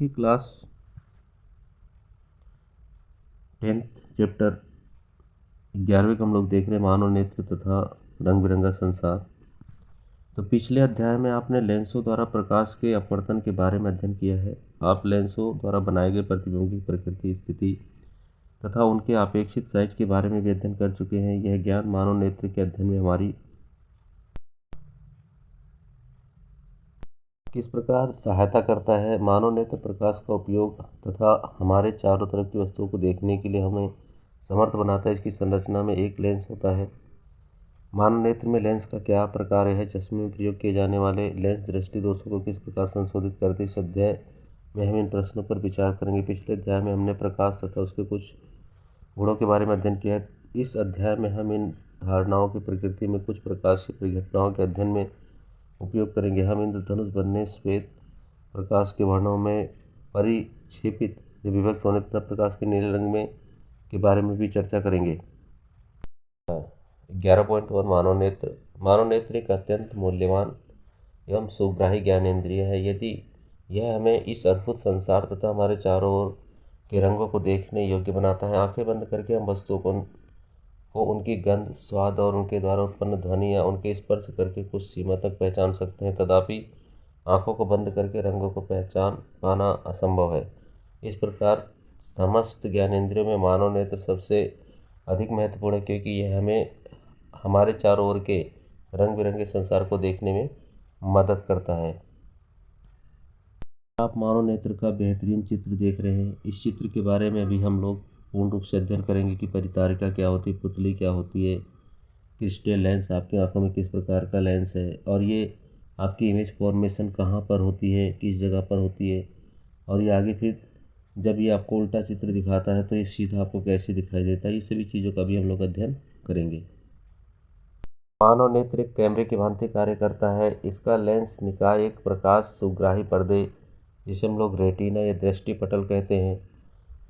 की class 10th chapter 11वें का हम लोग देख रहे हैं मानव नेत्र तथा रंग बिरंगा संसार। तो पिछले अध्याय में आपने लेंसों द्वारा प्रकाश के अपवर्तन के बारे में अध्ययन किया है। आप लेंसों द्वारा बनाए गए प्रतिबिंब की प्रकृति, स्थिति तथा उनके अपेक्षित साइज के बारे में भी अध्ययन कर चुके हैं। यह ज्ञान मानव नेत्र के अध्ययन में हमारी किस प्रकार सहायता करता है। मानव नेत्र प्रकाश का उपयोग तथा हमारे चारों तरफ की वस्तुओं को देखने के लिए हमें समर्थ बनाता है। इसकी संरचना में एक लेंस होता है। मानव नेत्र में लेंस का क्या प्रकार है। चश्मे में प्रयोग किए जाने वाले लेंस दृष्टि दोषों को किस प्रकार संशोधित करते हैं। इस अध्याय में हम इन प्रश्नों पर विचार करेंगे। पिछले अध्याय में हमने प्रकाश तथा उसके कुछ गुणों के बारे में अध्ययन किया है। इस अध्याय में हम इन धारणाओं की प्रकृति में कुछ प्रकाश की परिघटनाओं के अध्ययन में उपयोग करेंगे। हम इंद्रधनुष बनने, श्वेत प्रकाश के वर्णों में परिक्षेपित या विभक्त होने तथा प्रकाश के नीले रंग में के बारे में भी चर्चा करेंगे। 11.1 मानव नेत्र। मानव नेत्र एक अत्यंत मूल्यवान एवं सुग्राही ज्ञानेंद्रिय है। यदि यह हमें इस अद्भुत संसार तथा हमारे चारों ओर के रंगों को देखने योग्य बनाता है। आंखें बंद करके हम वस्तुओं को उनकी गंध, स्वाद और उनके द्वारा उत्पन्न ध्वनि या उनके स्पर्श करके कुछ सीमा तक पहचान सकते हैं। तथापि आंखों को बंद करके रंगों को पहचान पाना असंभव है। इस प्रकार समस्त ज्ञानेंद्रियों में मानव नेत्र सबसे अधिक महत्वपूर्ण है, क्योंकि यह हमें हमारे चारों ओर के रंग बिरंगे संसार को देखने में मदद करता है। आप मानव नेत्र का बेहतरीन चित्र देख रहे हैं। इस चित्र के बारे में अभी हम लोग पूर्ण रूप से अध्ययन करेंगे कि परितारिका क्या होती है, पुतली क्या होती है, क्रिस्टल लेंस आपकी आंखों में किस प्रकार का लेंस है, और ये आपकी इमेज फॉर्मेशन कहाँ पर होती है, किस जगह पर होती है, और ये आगे फिर जब ये आपको उल्टा चित्र दिखाता है तो ये सीधा आपको कैसे दिखाई देता है। ये सभी चीज़ों का भी हम लोग अध्ययन करेंगे। मानव नेत्र एक कैमरे की भांति कार्य करता है। इसका लेंस निकाय एक प्रकाश सुग्राही पर्दे, जिसे हम लोग रेटिना या दृष्टि पटल कहते हैं,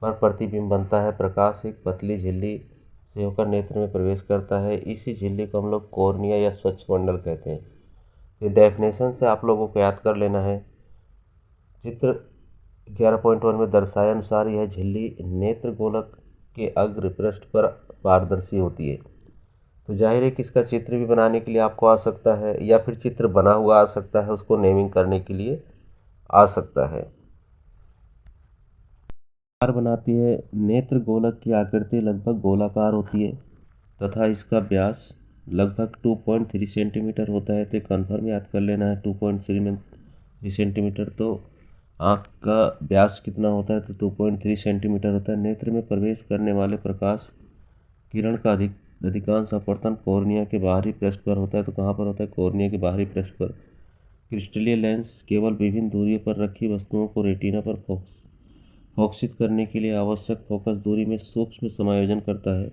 पर प्रतिबिंब बनता है। प्रकाश एक पतली झिल्ली से होकर नेत्र में प्रवेश करता है। इसी झिल्ली को हम लोग कॉर्निया या स्वच्छ मंडल कहते हैं। ये डेफिनेशन से आप लोगों को याद कर लेना है। चित्र 11.1 में दर्शाए अनुसार यह झिल्ली नेत्र गोलक के अग्र पृष्ठ पर पारदर्शी होती है। तो जाहिर है कि इसका चित्र भी बनाने के लिए आपको आ सकता है, या फिर चित्र बना हुआ आ सकता है, उसको नेमिंग करने के लिए आ सकता है। बनाती है। नेत्र गोलक की आकृति लगभग गोलाकार होती है तथा इसका व्यास लगभग 2.3 सेंटीमीटर होता है। तो कन्फर्म याद कर लेना है 2.3 सेंटीमीटर। तो आँख का व्यास कितना होता है, तो 2.3 सेंटीमीटर होता है। नेत्र में प्रवेश करने वाले प्रकाश किरण का अधिकांश अपवर्तन कॉर्निया के बाहरी पृष्ठ पर होता है। तो कहाँ पर होता है, कॉर्निया के बाहरी पृष्ठ पर। क्रिस्टलीय लेंस केवल विभिन्न दूरियों पर रखी वस्तुओं को रेटिना पर फोकसित करने के लिए आवश्यक फोकस दूरी में सूक्ष्म समायोजन करता है।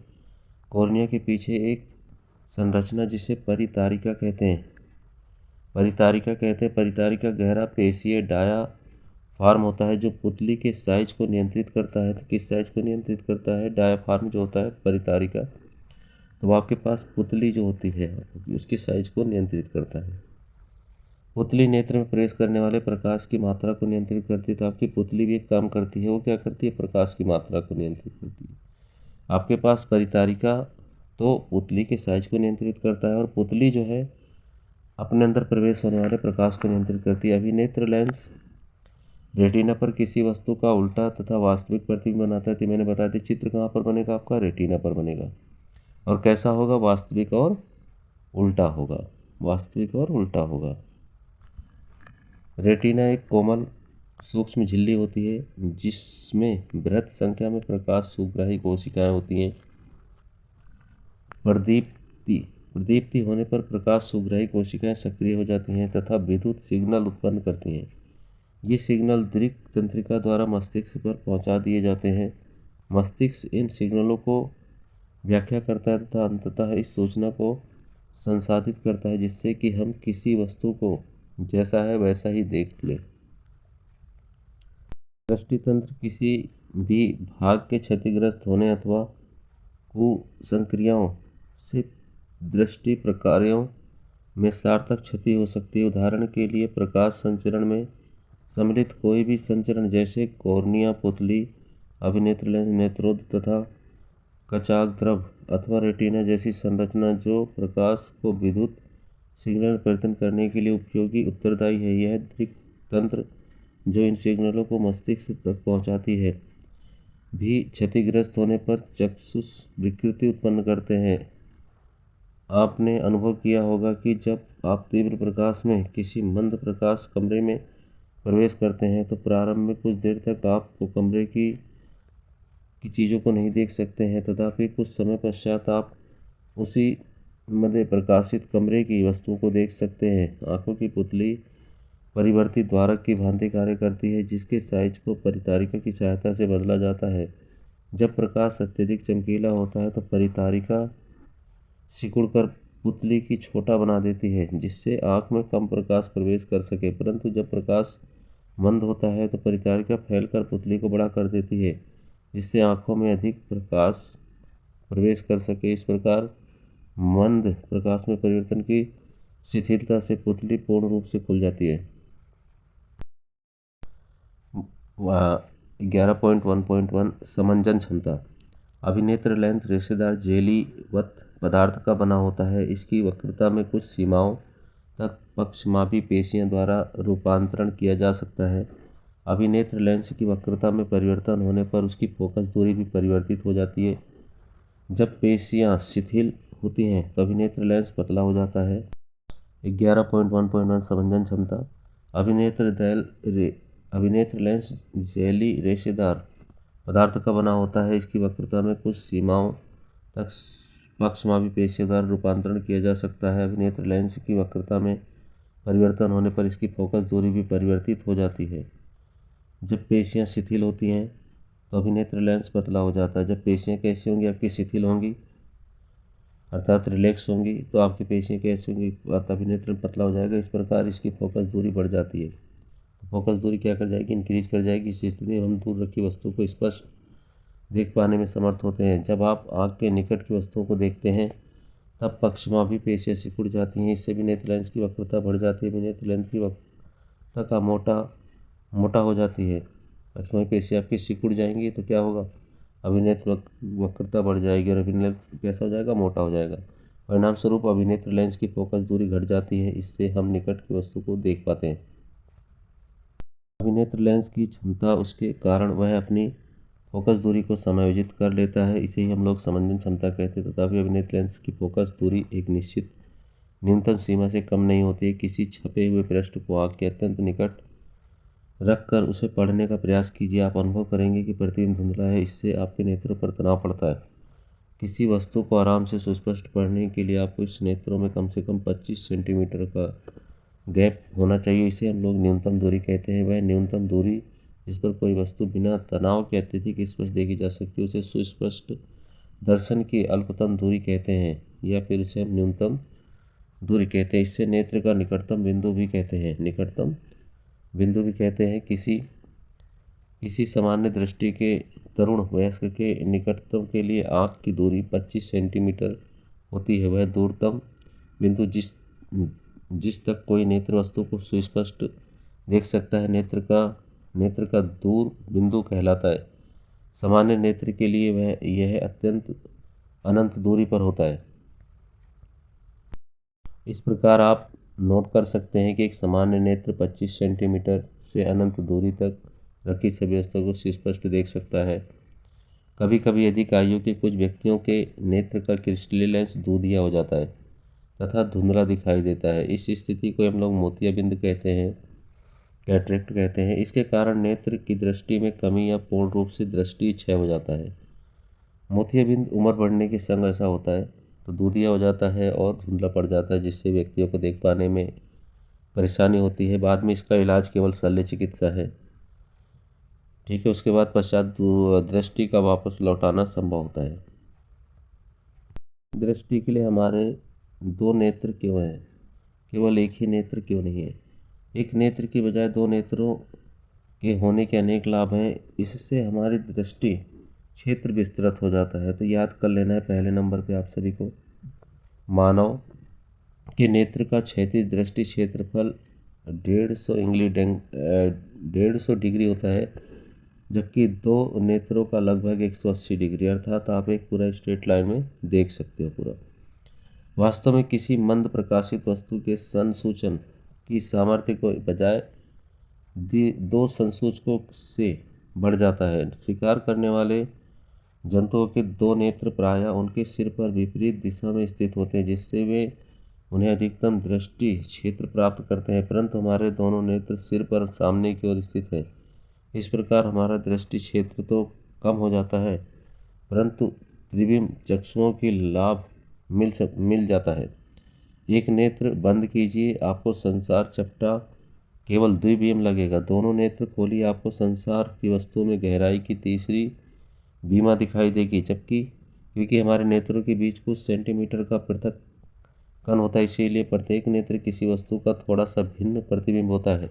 कॉर्निया के पीछे एक संरचना जिसे परितारिका कहते हैं परितारिका गहरा पेशीय डायाफ्राम होता है, जो पुतली के साइज को नियंत्रित करता है। तो किस साइज को नियंत्रित करता है, डायाफ्राम जो होता है परितारिका। तो आपके पास पुतली जो होती है उसके साइज को नियंत्रित करता है। पुतली नेत्र में प्रवेश करने वाले प्रकाश की मात्रा को नियंत्रित करती है। तो आपकी पुतली भी एक काम करती है। वो क्या करती है, प्रकाश की मात्रा को नियंत्रित करती है। आपके पास परितारिका तो पुतली के साइज को नियंत्रित करता है, और पुतली जो है अपने अंदर प्रवेश होने वाले प्रकाश को नियंत्रित करती है। अभी नेत्र लेंस रेटिना पर किसी वस्तु का उल्टा तथा वास्तविक प्रतिबिंब बनाता है। तो मैंने बताया था चित्र कहाँ पर बनेगा, आपका रेटिना पर बनेगा। और कैसा होगा, वास्तविक और उल्टा होगा। वास्तविक और उल्टा होगा। रेटिना एक कोमल सूक्ष्म झिल्ली होती है जिसमें बृहत संख्या में प्रकाश सुग्राही कोशिकाएं होती हैं। प्रदीप्ति होने पर प्रकाश सुग्राही कोशिकाएं सक्रिय हो जाती हैं तथा विद्युत सिग्नल उत्पन्न करती हैं। ये सिग्नल दृक् तंत्रिका द्वारा मस्तिष्क पर पहुंचा दिए जाते हैं। मस्तिष्क इन सिग्नलों को व्याख्या करता है तथा अंततः इस सूचना को संसाधित करता है, जिससे कि हम किसी वस्तु को जैसा है वैसा ही देख ले। दृष्टि तंत्र किसी भी भाग के क्षतिग्रस्त होने अथवा कुसंक्रियाओं से दृष्टि प्रकारों में सार्थक क्षति हो सकती है। उदाहरण के लिए प्रकाश संचरण में सम्मिलित कोई भी संचरण जैसे कॉर्निया, पुतली, अभिनेत्र लेंस, नेत्रोद तथा कचाक अथवा रेटिना जैसी संरचना जो प्रकाश को विद्युत सिग्नल परिवर्तन करने के लिए उपयोगी उत्तरदायी है। यह दृक् तंत्र जो इन सिग्नलों को मस्तिष्क तक पहुंचाती है भी क्षतिग्रस्त होने पर चक्षुष विकृति उत्पन्न करते हैं। आपने अनुभव किया होगा कि जब आप तीव्र प्रकाश में किसी मंद प्रकाश कमरे में प्रवेश करते हैं तो प्रारंभ में कुछ देर तक आपको कमरे की चीज़ों को नहीं देख सकते हैं, तथापि कुछ समय पश्चात आप उसी मध्य प्रकाशित कमरे की वस्तुओं को देख सकते हैं। आंखों की पुतली परिवर्तित द्वारक की भांति कार्य करती है, जिसके साइज को परितारिका की सहायता से बदला जाता है। जब प्रकाश अत्यधिक चमकीला होता है तो परितारिका सिकुड़कर पुतली की छोटा बना देती है, जिससे आँख में कम प्रकाश प्रवेश कर सके, परंतु जब प्रकाश मंद होता है तो परितारिका फैलकर पुतली को बड़ा कर देती है, जिससे आँखों में अधिक प्रकाश प्रवेश कर सके। इस प्रकार मंद प्रकाश में परिवर्तन की शिथिलता से पुतली पूर्ण रूप से खुल जाती है। 11.1.1 समंजन क्षमता। अभिनेत्र लेंस रेशेदार जेलीवत पदार्थ का बना होता है। इसकी वक्रता में कुछ सीमाओं तक पक्षमापी पेशियों द्वारा रूपांतरण किया जा सकता है। अभिनेत्र लेंस की वक्रता में परिवर्तन होने पर उसकी फोकस दूरी भी परिवर्तित हो जाती है। जब पेशियां शिथिल होती हैं तो अभिनेत्र लेंस पतला हो जाता है। 11.1.1 समंजन क्षमता। अभिनेत्र लेंस जेली रेशेदार पदार्थ का बना होता है। इसकी वक्रता में कुछ सीमाओं तक पक्षमापी पेशियों द्वारा रूपांतरण किया जा सकता है। अभिनेत्र लेंस की वक्रता में परिवर्तन होने पर इसकी फोकस दूरी भी परिवर्तित हो जाती है। जब पेशियां शिथिल होती हैं तो अभिनेत्र लेंस पतला हो जाता है। जब पेशियां कैसी होंगी? आपकी शिथिल होंगी अर्थात रिलैक्स होंगी, तो आपकी पेशियां कैसी होंगी? अभिनेत्र पतला हो जाएगा। इस प्रकार इसकी फोकस दूरी बढ़ जाती है। तो फोकस दूरी क्या कर जाएगी? इंक्रीज कर जाएगी। इस स्थिति में हम दूर रखी वस्तु को स्पष्ट देख पाने में समर्थ होते हैं। जब आप आँख के निकट की वस्तुओं को देखते हैं तब पक्षमापी पेशियां सिकुड़ जाती हैं। इससे अभिनेत्र लेंस की वक्रता बढ़ जाती है। अभिनेत्र लेंस की वक्रता का मोटा हो जाती है। पक्षमापी पेशियां आपकी सिकुड़ जाएंगी तो क्या होगा? अभिनेत्र वक्रता बढ़ जाएगी और अभिनेत्र कैसा हो जाएगा? मोटा हो जाएगा। परिणाम स्वरूप अभिनेत्र लेंस की फोकस दूरी घट जाती है। इससे हम निकट की वस्तु को देख पाते हैं। अभिनेत्र लेंस की क्षमता उसके कारण वह अपनी फोकस दूरी को समायोजित कर लेता है। इसे ही हम लोग समंजन क्षमता कहते हैं। तथापि अभिनेत्र लेंस की फोकस दूरी एक निश्चित न्यूनतम सीमा से कम नहीं होती है। किसी छपे हुए पृष्ठ को आँख के अत्यंत निकट रखकर उसे पढ़ने का प्रयास कीजिए। आप अनुभव करेंगे कि प्रतिबिंब धुंधला है। इससे आपके नेत्रों पर तनाव पड़ता है। किसी वस्तु को आराम से सुस्पष्ट पढ़ने के लिए आपको इस नेत्रों में कम से कम 25 सेंटीमीटर का गैप होना चाहिए। इसे हम लोग न्यूनतम दूरी कहते हैं। वह न्यूनतम दूरी जिस पर कोई वस्तु बिना तनाव के अत्यधिक स्पष्ट देखी जा सकती है उसे सुस्पष्ट दर्शन की अल्पतम दूरी कहते हैं, या फिर उसे हम न्यूनतम दूरी कहते हैं। इससे नेत्र का निकटतम बिंदु भी कहते हैं। किसी सामान्य दृष्टि के तरुण वयस्क के निकटतम के लिए आँख की दूरी 25 सेंटीमीटर होती है। वह दूरतम बिंदु जिस तक कोई नेत्र वस्तु को सुस्पष्ट देख सकता है नेत्र का दूर बिंदु कहलाता है। सामान्य नेत्र के लिए यह अनंत दूरी पर होता है। इस प्रकार आप नोट कर सकते हैं कि एक सामान्य नेत्र 25 सेंटीमीटर से अनंत दूरी तक रखी सभी वस्तुओं को सुस्पष्ट देख सकता है। कभी कभी अधिक आयु के कुछ व्यक्तियों के नेत्र का क्रिस्टलीय लेंस दूधिया हो जाता है तथा धुंधला दिखाई देता है। इस स्थिति को हम लोग मोतियाबिंद कहते हैं, कैटरेक्ट कहते हैं। इसके कारण नेत्र की दृष्टि में कमी या पूर्ण रूप से दृष्टि क्षय हो जाता है। मोतियाबिंद उम्र बढ़ने के संग ऐसा होता है तो दूधिया हो जाता है और धुंधला पड़ जाता है, जिससे व्यक्तियों को देख पाने में परेशानी होती है। बाद में इसका इलाज केवल शल्य चिकित्सा है। ठीक है, उसके बाद पश्चात दृष्टि का वापस लौटाना संभव होता है। दृष्टि के लिए हमारे दो नेत्र क्यों हैं? केवल एक ही नेत्र क्यों नहीं है? एक नेत्र की बजाय दो नेत्रों के होने के अनेक लाभ हैं। इससे हमारी दृष्टि क्षेत्र विस्तृत हो जाता है। तो याद कर लेना है पहले नंबर पे आप सभी को, मानव के नेत्र का क्षैतिज दृष्टि क्षेत्रफल 150 डिग्री होता है, जबकि दो नेत्रों का लगभग 180 डिग्री, अर्थात आप एक पूरा स्ट्रेट लाइन में देख सकते हो पूरा। वास्तव में किसी मंद प्रकाशित वस्तु के संसूचन की सामर्थ्य को बजाय दो संसूचकों से बढ़ जाता है। शिकार करने वाले जंतुओं के दो नेत्र प्रायः उनके सिर पर विपरीत दिशा में स्थित होते हैं, जिससे वे उन्हें अधिकतम दृष्टि क्षेत्र प्राप्त करते हैं, परंतु हमारे दोनों नेत्र सिर पर सामने की ओर स्थित हैं। इस प्रकार हमारा दृष्टि क्षेत्र तो कम हो जाता है, परंतु त्रिविम चक्षुओं की लाभ मिल जाता है। एक नेत्र बंद कीजिए, आपको संसार चपटा केवल द्विविम लगेगा। दोनों नेत्र खोलिए, आपको संसार की वस्तुओं में गहराई की तीसरी बीमा दिखाई देगी। जबकि क्योंकि हमारे नेत्रों के बीच कुछ सेंटीमीटर का पृथक कण होता है, इसीलिए प्रत्येक नेत्र किसी वस्तु का थोड़ा सा भिन्न प्रतिबिंब होता है।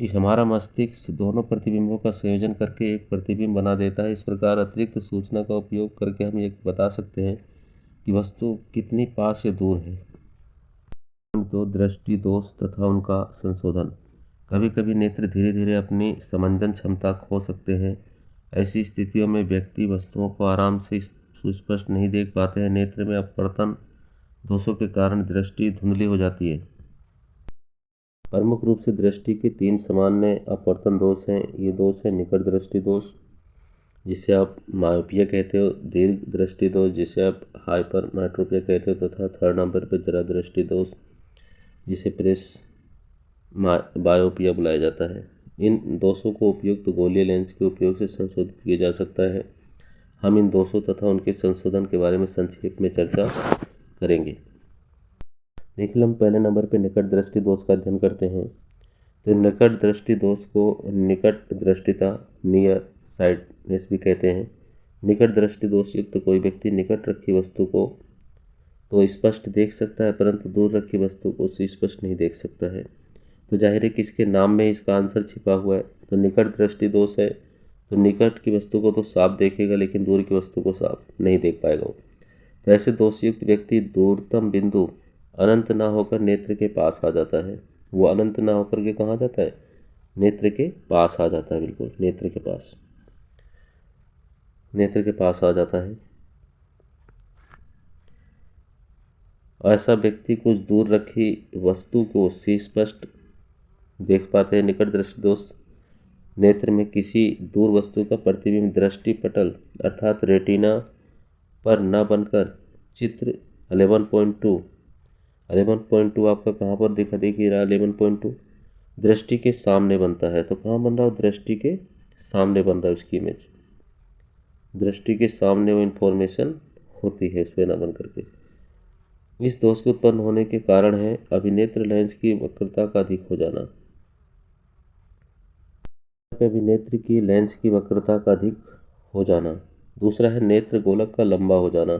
हमारा मस्तिष्क दोनों प्रतिबिंबों का संयोजन करके एक प्रतिबिंब बना देता है। इस प्रकार अतिरिक्त सूचना का उपयोग करके हम ये बता सकते हैं कि वस्तु कितनी पास या दूर है। तो दृष्टि दोष तथा उनका संशोधन। कभी कभी नेत्र धीरे धीरे अपनी समंजन क्षमता खो सकते हैं। ऐसी स्थितियों में व्यक्ति वस्तुओं को आराम से सुस्पष्ट नहीं देख पाते हैं। नेत्र में अपवर्तन दोषों के कारण दृष्टि धुंधली हो जाती है। प्रमुख रूप से दृष्टि के 3 सामान्य अपवर्तन दोष हैं। ये दोष है निकट दृष्टि दोष, जिसे आप मायोपिया कहते हो, दीर्घ दृष्टि दोष, जिसे आप हाइपर मेट्रोपिया कहते हो, तथा थर्ड नंबर पर जरा दृष्टि दोष, जिसे प्रेस बायोपिया बुलाया जाता है। इन दोषों को उपयुक्त गोलीय लेंस के उपयोग से संशोधित किया जा सकता है। हम इन दोषों तथा उनके संशोधन के बारे में संक्षेप में चर्चा करेंगे। देखिए, हम पहले नंबर पे निकट दृष्टि दोष का अध्ययन करते हैं। तो निकट दृष्टि दोष को निकट दृष्टिता, नियर साइटनेस भी कहते हैं। निकट दृष्टि दोष युक्त कोई व्यक्ति निकट रखी वस्तु को तो स्पष्ट देख सकता है, परंतु दूर रखी वस्तु को स्पष्ट नहीं देख सकता है। तो जाहिर है किसके नाम में इसका आंसर छिपा हुआ है। तो निकट दृष्टि दोष है, तो निकट की वस्तु को तो साफ देखेगा, लेकिन दूर की वस्तु को साफ नहीं देख पाएगा। तो ऐसे दोषयुक्त व्यक्ति दूरतम बिंदु अनंत ना होकर नेत्र के पास आ जाता है। वो अनंत ना होकर के कहाँ जाता है? नेत्र के पास आ जाता है। बिल्कुल नेत्र के पास आ जाता है। ऐसा व्यक्ति कुछ दूर रखी वस्तु को स्पष्ट देख पाते हैं। निकट दृष्टि दोष नेत्र में किसी दूर वस्तु का प्रतिबिंब दृष्टि पटल अर्थात रेटिना पर न बनकर चित्र 11.2 आपका कहाँ पर दिख रहा है? 11.2 दृष्टि के सामने बनता है। तो कहाँ बन रहा है? दृष्टि के सामने बन रहा है उसकी इमेज। दृष्टि के सामने वो इन्फॉर्मेशन होती है, उसमें ना बन करके। इस दोष के उत्पन्न होने के कारण है अभिनेत्र लेंस की वक्रता का अधिक हो जाना। अभिनेत्र की लेंस की वक्रता का अधिक हो जाना। दूसरा है नेत्र गोलक का लंबा हो जाना।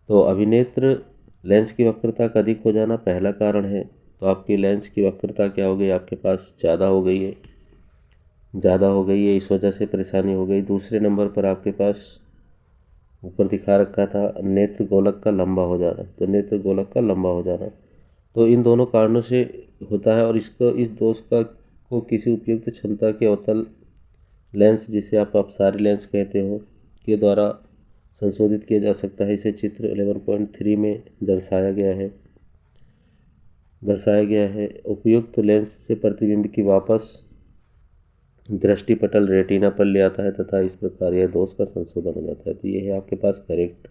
तो अभिनेत्र लेंस की वक्रता का अधिक हो जाना पहला कारण है। तो आपकी लेंस की वक्रता क्या हो गई? आपके पास ज़्यादा हो गई है, इस वजह से परेशानी हो गई। दूसरे नंबर पर आपके पास ऊपर दिखा रखा था नेत्र गोलक का लंबा हो जाना। तो नेत्र गोलक का लंबा हो जाना तो इन दोनों कारणों से होता है। और इस दोष को किसी उपयुक्त क्षमता के अवतल लेंस, जिसे आप अपसारी लेंस कहते हो, के द्वारा संशोधित किया जा सकता है। इसे चित्र 11.3 में दर्शाया गया है। उपयुक्त लेंस से प्रतिबिंब की वापस दृष्टि पटल रेटिना पर ले आता है तथा इस प्रकार यह दोष का संशोधन हो जाता है। तो ये है आपके पास करेक्ट।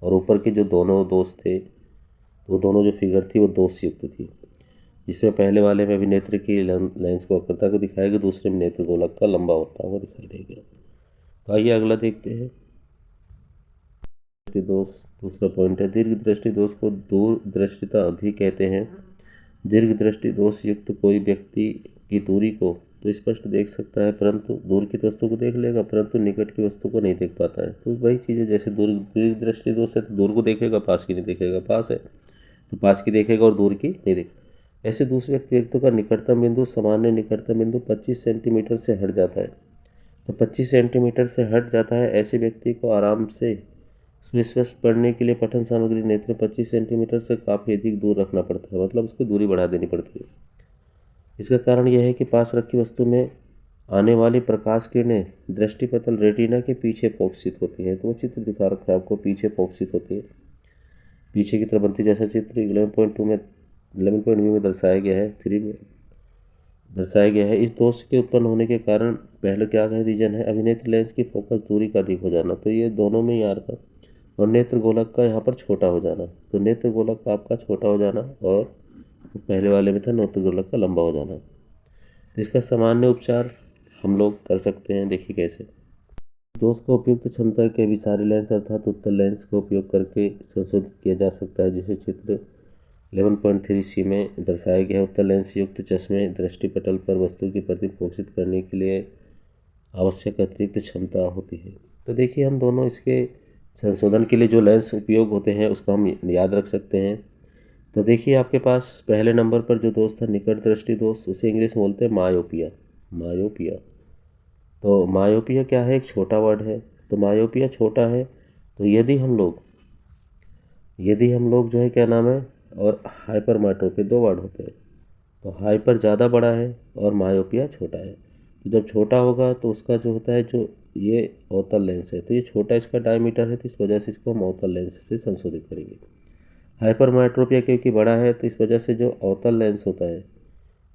और ऊपर के जो दोनों दोष थे, वो दोनों जो फिगर थी वो दोष युक्त थी, जिसमें पहले वाले में भी नेत्र की लेंस को वक्रता को दिखाएगा, दूसरे में नेत्र गोलक का लंबा होता हुआ दिखाई देगा। तो आइए अगला देखते हैं। दोष दूसरा पॉइंट है, दीर्घ दृष्टि दोष को दूर दृष्टिता भी कहते हैं। दीर्घ दृष्टि दोष युक्त कोई व्यक्ति की दूरी को तो स्पष्ट देख सकता है, परंतु दूर की वस्तु को देख लेगा, परंतु निकट की वस्तु को नहीं देख पाता है। तो वही चीज़ है, जैसे दीर्घ दृष्टि दोष है तो दूर को देखेगा, पास की नहीं देखेगा। पास है तो पास की देखेगा और दूर की नहीं देखेगा। ऐसे दूसरे व्यक्ति का निकटतम बिंदु सामान्य निकटतम बिंदु 25 सेंटीमीटर से हट जाता है। तो 25 सेंटीमीटर से हट जाता है। ऐसे व्यक्ति को आराम से स्पष्ट पढ़ने के लिए पठन सामग्री नेत्र 25 सेंटीमीटर से काफ़ी अधिक दूर रखना पड़ता है, मतलब उसकी दूरी बढ़ा देनी पड़ती है। इसका कारण यह है कि पास रखी वस्तु में आने वाली प्रकाश किरणें दृष्टिपटल रेटिना के पीछे फोकसित होती हैं। तो वो चित्र दिखा रखा है आपको, पीछे फोकसित होती है, पीछे की तरफ बनती, जैसा चित्र 11.2 में 11.2 में दर्शाया गया है, 3 में दर्शाया गया है। इस दोष के उत्पन्न होने के कारण पहले क्या है, रीजन है अभिनेत्र लेंस की फोकस दूरी का अधिक हो जाना, तो ये दोनों में ही आ रहा था, और नेत्र गोलक का यहाँ पर छोटा हो जाना, तो नेत्र गोलक का आपका छोटा हो जाना, और पहले वाले में था नेत्र गोलक का लंबा हो जाना। तो इसका सामान्य उपचार हम लोग कर सकते हैं, देखिए कैसे। दोष को उपयुक्त क्षमता के अभिसारी लेंस अर्थात उत्तल लेंस का उपयोग करके संशोधित किया जा सकता है, जिसे चित्र 11.3 सी में दर्शाया गया है। उत्तल लेंस युक्त चश्मे दृष्टिपटल पर वस्तु की प्रति फोकसित करने के लिए आवश्यक अतिरिक्त क्षमता होती है। तो देखिए हम दोनों इसके संशोधन के लिए जो लेंस उपयोग होते हैं उसको हम याद रख सकते हैं। तो देखिए आपके पास पहले नंबर पर जो दोष था निकट दृष्टि दोष, उसे इंग्लिश में बोलते हैं मायोपिया। मायोपिया, तो मायोपिया क्या है, एक छोटा वर्ड है। तो मायोपिया छोटा है, तो यदि हम लोग जो है क्या नाम है, और हाइपरमेट्रोपी, दो वर्ड होते हैं। तो हाइपर ज़्यादा बड़ा है और मायोपिया छोटा है। तो जब छोटा होगा तो उसका जो होता है, जो ये अवतल लेंस है, तो ये छोटा इसका डायमीटर है, तो इस वजह से इसको हम अवतल लेंस से संशोधित करेंगे। हाइपरमेट्रोपिया क्योंकि बड़ा है, तो इस वजह से जो अवतल लेंस होता है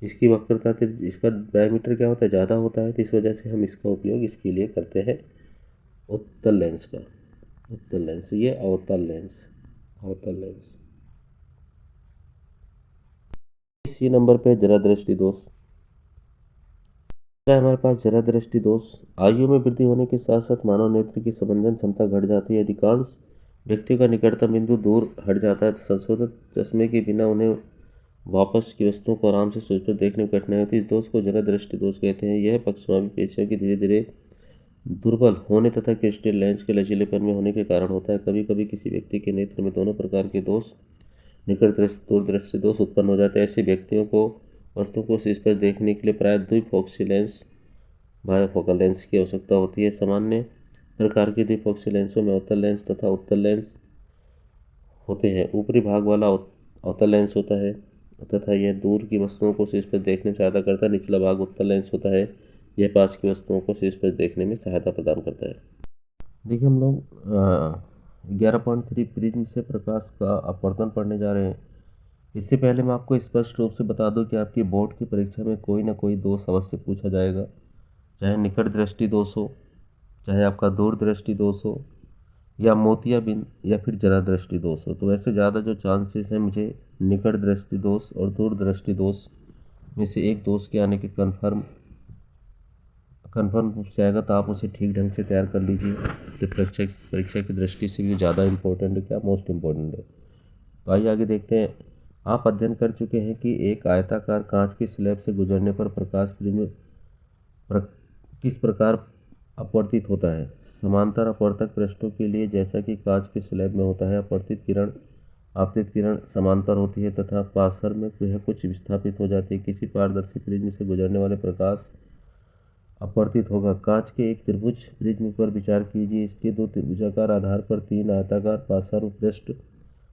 इसकी वक्रता, इसका डायमीटर क्या होता है, ज़्यादा होता है, तो इस वजह से हम इसका उपयोग इसके लिए करते हैं उत्तल लेंस का। उत्तल लेंस, ये अवतल लेंस, अवतल लेंस। इसी नंबर पे जरा दृष्टि दोष है हमारे पास। जरा दृष्टि दोष आयु में वृद्धि होने के साथ साथ मानव नेत्र की संवेदन क्षमता घट जाती है। अधिकांश व्यक्तियों का निकटतम बिंदु दूर हट जाता है, तो संशोधित चश्मे के बिना उन्हें वापस की वस्तुओं को आराम से सोच कर देखने में कठिनाई होती है। इस दोष को जरा दृष्टि दोष कहते हैं। यह पक्षमापी पेशियों की धीरे धीरे दुर्बल होने तथा क्रिस्टल लेंस के लचीलेपन में होने के कारण होता है। कभी कभी किसी व्यक्ति के नेत्र में दोनों प्रकार के दोष, निकट दृष्टि दूर दृष्टि दोष उत्पन्न हो जाते हैं। ऐसे व्यक्तियों को वस्तुओं को स्पष्ट देखने के लिए प्राय द्विफोक्सी लेंस, बायोफोकल लेंस की आवश्यकता होती है। सामान्य प्रकार के द्विफोक्सी लेंसों में अवतल लेंस तथा उत्तल लेंस होते हैं। ऊपरी भाग वाला अवतल लेंस होता है तथा यह दूर की वस्तुओं को स्पष्ट देखने में सहायता करता है। निचला भाग उत्तल लेंस होता है, यह पास की वस्तुओं को स्पष्ट देखने में सहायता प्रदान करता है। देखिए हम लोग 11.3 प्रिज्म से प्रकाश का अपवर्तन पढ़ने जा रहे हैं। इससे पहले मैं आपको स्पष्ट रूप से बता दूं कि आपकी बोर्ड की परीक्षा में कोई ना कोई दोष अवश्य पूछा जाएगा, चाहे निकट दृष्टि दोष हो, चाहे आपका दूर दृष्टि दोष हो, या मोतियाबिंद, या फिर जरा दृष्टि दोष हो। तो वैसे ज़्यादा जो चांसेस हैं मुझे निकट दृष्टि दोष और दूर दृष्टि दोष में से एक दोष के आने के कन्फर्म रूप से आएगा, तो आप उसे ठीक ढंग से तैयार कर लीजिए। तो परीक्षा की दृष्टि से भी ज़्यादा इम्पोर्टेंट है, क्या मोस्ट इम्पोर्टेंट है। तो आइए आगे देखते हैं। आप अध्ययन कर चुके हैं कि एक आयताकार कांच की स्लैब से गुजरने पर प्रकाश प्रिज्म किस प्रकार अपवर्तित होता है। समांतर अपवर्तक पृष्ठों के लिए जैसा कि कांच के स्लैब में होता है, आपतित किरण समांतर होती है तथा पार्श्व में यह कुछ विस्थापित हो जाती है। किसी पारदर्शी प्रिज्म से गुजरने वाले प्रकाश अपवर्तित होगा। कांच के एक त्रिभुज प्रिज्म पर विचार कीजिए। इसके दो त्रिभुजाकार आधार पर तीन आयताकार पार्श्व पृष्ठ